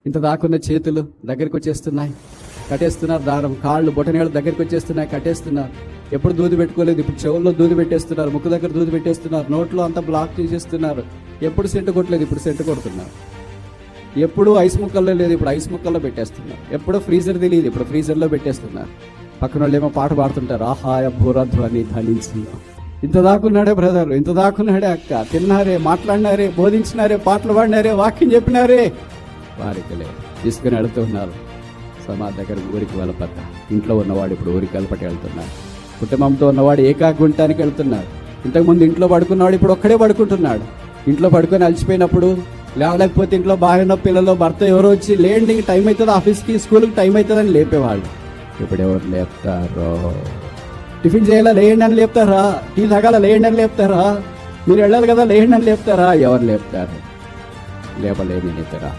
ఇంత దాకున్న చేతులు దగ్గరికి వచ్చేస్తున్నాయి, కట్టేస్తున్నారు దారం. కాళ్ళు బొటనేళ్ళు దగ్గరికి వచ్చేస్తున్నాయి, కట్టేస్తున్నారు. ఎప్పుడు దూది పెట్టుకోలేదు, ఇప్పుడు చెవుల్లో దూది పెట్టేస్తున్నారు, ముక్కు దగ్గర దూది పెట్టేస్తున్నారు, నోట్లో అంతా బ్లాక్ చేసేస్తున్నారు. ఎప్పుడు సెంటు కొట్టలేదు, ఇప్పుడు సెంటు కొడుతున్నారు. ఎప్పుడు ఐస్ ముక్కల్లో లేదు, ఇప్పుడు ఐస్ ముక్కల్లో పెట్టేస్తున్నారు. ఎప్పుడు ఫ్రీజర్ తెలియదు, ఇప్పుడు ఫ్రీజర్లో పెట్టేస్తున్నారు. పక్కన వాళ్ళు ఏమో పాట పాడుతుంటారు, ఆహాయ భూరధ్వని ధనించి. ఇంత దాకున్నాడే బ్రదర్, ఇంత దాకున్నాడే అక్క. తిన్నారే, మాట్లాడినారే, బోధించినారే, పాటలు పాడినారే, వాక్యం చెప్పినారే, వారికి లేదు. తీసుకుని వెళుతున్నారు సమాధి దగ్గర. ఊరికి వెళ్ళపట్ట ఇంట్లో ఉన్నవాడు ఇప్పుడు ఊరికి వెళ్ళపట్టి వెళ్తున్నాడు. కుటుంబంతో ఉన్నవాడు ఏకాగుంటానికి వెళ్తున్నాడు. ఇంతకుముందు ఇంట్లో పడుకున్నవాడు ఇప్పుడు ఒక్కడే పడుకుంటున్నాడు. ఇంట్లో పడుకొని అలసిపోయినప్పుడు, లేకపోతే ఇంట్లో భార్య పిల్లలు భర్త ఎవరో వచ్చి లేండి టైం అవుతుంది, ఆఫీస్కి స్కూల్కి టైం అవుతుందని లేపేవాళ్ళు. ఇప్పుడు ఎవరు లేపుతారో? టిఫిన్ చేయాలా లేయండి అని లేపుతారా? టీ తాగాల లేయండి అని లేపుతారా? మీరు వెళ్ళాలి కదా లేయండి అని లేపుతారా? ఎవరు లేపుతారు? లేపలేని లేపుతారా?